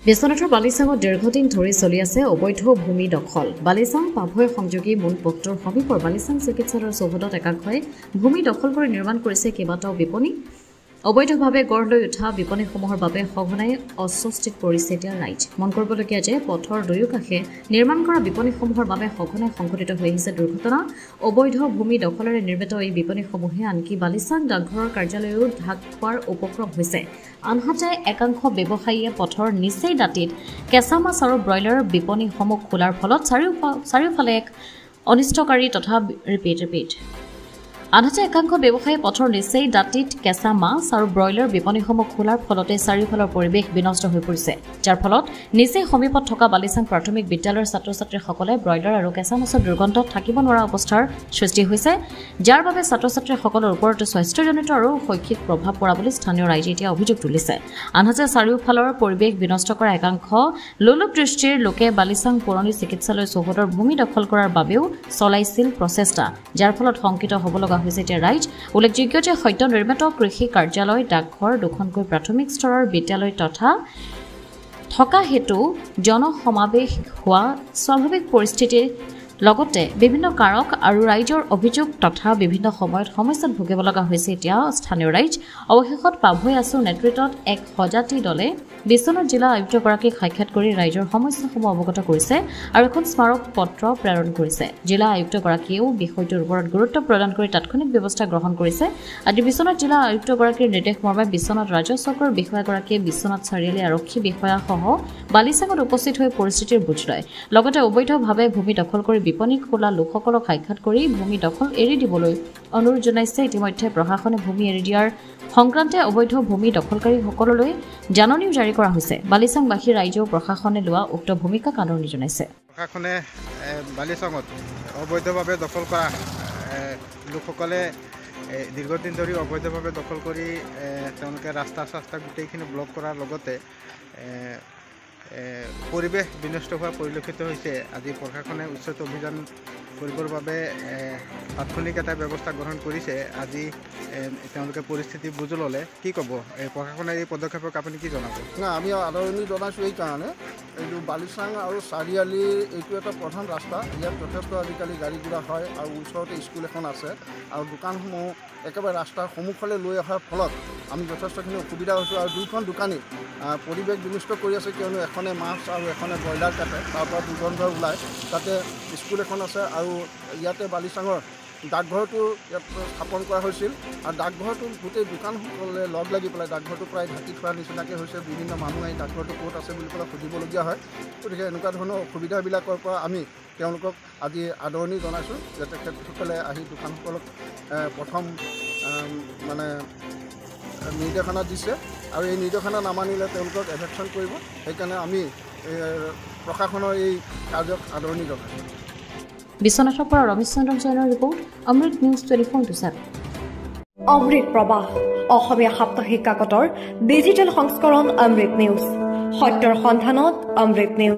বিশ্বনাথৰ বালিচাঙত দীৰ্ঘদিন ধৰি চলি আছে অবৈধ ভূমি দখল। বালিচাং পাভৈ সংযোগী মূল পথটোৰ সমীপৰ বালিচাং চিকিৎসালয়ৰ চৌহদত একাংশই ভূমি দখল কৰি নিৰ্মাণ কৰিছে কেইবাটাও বিপণী। অবৈধভাৱে গঢ় লৈ উঠা বিপণীসমূহৰ বাবে সঘনাই অস্বস্তিত পৰিছে এতিয়া ৰাইজ। মন কৰিবলগীয়া যে পথৰ দুয়োকাষে নিৰ্মাণ কৰা বিপণীসমূহৰ বাবে সঘনাই সংঘটিত হৈ আহিছে দুৰ্ঘটনা। অবৈধ ভূমি দখলেৰে নিৰ্মিত এই বিপণীসমূহে আনকি বালিচাং ডাকঘৰৰ কাৰ্যালয়ও ঢাক খোৱাৰ উপক্ৰম হৈছে। আনহাতে একাংশ ব্যৱসায়ীয়ে পথৰ নিচেই দাঁতিত কেঁচা মাছ আৰু ব্ৰইলাৰ বিপণীসমূহ খোলাৰ ফলত চাৰিওফালে এক অনিষ্টকাৰী তথা আনহাতে একাংশ ব্যৱসায়ীয়ে পথৰ নিচেই দাঁতিত কেঁচা মাছ আৰু ব্ৰইলাৰ বিপণীসমূহ খোলাৰ ফলতে চাৰিওফালৰ পৰিৱেশ বিনষ্ট হৈ পৰিছে, যাৰ ফলত নিচেই সমীপত থকা বালিচাং প্ৰাথমিক বিদ্যালয়ৰ ছাত্ৰ-ছাত্ৰীসকলে ব্ৰইলাৰ আৰু কেঁচা মাছৰ দুৰ্গন্ধত থাকিব নোৱাৰা অৱস্থাৰ সৃষ্টি হৈছে, যাৰ বাবে ছাত্ৰ-ছাত্ৰীসকলৰ ওপৰত স্বাস্থ্যজনিত আৰু শৈক্ষিক প্ৰভাৱ পৰা বুলি স্থানীয় ৰাইজে এতিয়া অভিযোগ তুলিছে। আনহাতে চাৰিওফালৰ পৰিৱেশ বিনষ্ট কৰা একাংশ লোলুপ দৃষ্টিৰ লোকে বালিচাং পুৰণি চিকিৎসালয় চৌহদৰ ভূমি দখল কৰাৰ বাবেও চলাইছিল প্ৰচেষ্টা, যাৰ ফলত শংকিত হ'ব লগা হৈছে এতিয়া ৰাইজ। উল্লেখযোগ্য যে সদ্য নিৰ্মিত কৃষি কাৰ্যালয়, ডাকঘৰ, দুখনকৈ প্ৰাথমিক স্তৰৰ বিদ্যালয় তথা থকা হেতু জনসমাৱেশ হোৱা স্বাভাৱিক পৰিস্থিতিৰ লগতে বিভিন্ন কাৰক আৰু ৰাইজৰ অভিযোগ তথা বিভিন্ন সময়ত সমস্যাত ভুগিব লগা হৈছে এতিয়া স্থানীয় ৰাইজ। অৱশেষত পাভৈ আছুৰ নেতৃত্বত এক সজাতি দলে বিশ্বনাথ জিলা আয়ুক্তগৰাকীক সাক্ষাৎ কৰি ৰাইজৰ সমস্যাসমূহ অৱগত কৰিছে আৰু এখন স্মাৰক পত্ৰ প্ৰেৰণ কৰিছে। জিলা আয়ুক্তগৰাকীয়েও বিষয়টোৰ ওপৰত গুৰুত্ব প্ৰদান কৰি তাৎক্ষণিক ব্যৱস্থা গ্ৰহণ কৰিছে। আজি বিশ্বনাথ জিলা আয়ুক্তগৰাকীৰ নিৰ্দেশ মৰ্মে বিশ্বনাথ ৰাজচক্ৰৰ বিষয়াগৰাকীয়ে বিশ্বনাথ চাৰিআলি আৰক্ষী বিষয়াসহ বালিচাঙত উপস্থিত হৈ পৰিস্থিতিৰ বুজ লয়। লগতে অবৈধভাৱে ভূমি দখল কৰি বিপণী খোলা লোকসকলক সাক্ষাৎ কৰি ভূমি দখল এৰি দিবলৈ অনুৰোধ জনাইছে। ইতিমধ্যে প্ৰশাসনে ভূমি এৰি দিয়াৰ সংক্ৰান্তে অবৈধ ভূমি দখলকাৰীসকললৈ জাননীও জাৰি কৰা হৈছে। বালিচাংবাসী ৰাইজেও প্ৰশাসনে লোৱা উক্ত ভূমিকাক আদৰণি জনাইছে। প্ৰশাসনে বালিচাঙত অবৈধভাৱে দখল কৰা লোকসকলে দীৰ্ঘদিন ধৰি অবৈধভাৱে দখল কৰি তেওঁলোকে ৰাস্তা গোটেইখিনি ব্লক কৰাৰ লগতে পৰিৱেশ বিনষ্ট হোৱা পৰিলক্ষিত হৈছে। আজি প্ৰশাসনে উচ্ছেদ অভিযান কৰিবৰ বাবে তাৎক্ষণিক এটা ব্যৱস্থা গ্ৰহণ কৰিছে। আজি তেওঁলোকে পৰিস্থিতি বুজ ল'লে। কি ক'ব প্ৰশাসনে এই পদক্ষেপক আপুনি কি জনাব? না, আমি আদৰণি জনাইছোঁ এইকাৰণে এইটো বালিচাং আৰু চাৰিআলি এইটো এটা প্ৰধান ৰাস্তা। ইয়াত যথেষ্ট আজিকালি গাড়ী ঘোঁৰা হয় আৰু ওচৰতে স্কুল এখন আছে আৰু দোকানসমূহ একেবাৰে ৰাস্তাৰ সন্মুখলৈ লৈ অহাৰ ফলত আমি যথেষ্টখিনি অসুবিধা হৈছোঁ আৰু দুইখন দোকানী পৰিৱেশ বিনষ্ট কৰি আছে, কিয়নো এখনে মাছ আৰু এখনে ব্ৰইলাৰ কাটে, তাৰ পৰা দুৰ্গন্ধ ওলায়। তাতে স্কুল এখন আছে আৰু ইয়াতে বালিচাঙৰ ডাকঘৰটো ইয়াত স্থাপন কৰা হৈছিল আৰু ডাকঘৰটো গোটেই দোকানসকলে লগ লাগি পেলাই ডাকঘৰটো প্ৰায় ঢাকি থোৱাৰ নিচিনাকৈ হৈছে। বিভিন্ন মানুহ আহি ডাকঘৰটো ক'ত আছে বুলি পেলাই সুধিবলগীয়া হয়। গতিকে এনেকুৱা ধৰণৰ অসুবিধাবিলাকৰ পৰা আমি তেওঁলোকক আজি আদৰণি জনাইছোঁ যে তেখেতসকলে আহি দোকানসকলক প্ৰথম নিৰ্দেশনা দিছে আৰু এই নিৰ্দেশনা নামানিলে তেওঁলোকক এভেকশ্যন কৰিব। সেইকাৰণে আমি প্ৰশাসনৰ এই কাৰ্যক আদৰণি জনাইছোঁ। বিশ্বনাথৰ পৰা ৰমেশ চন্দ্ৰ জৈনৰ ৰিপৰ্ট, অমৃত নিউজ 24/7। অমৃত প্ৰবাহ অসমীয়া সাপ্তাহিক কাকতৰ ডিজিটেল সংস্কৰণ অমৃত নিউজ, সত্যৰ সন্ধানত অমৃত নিউজ।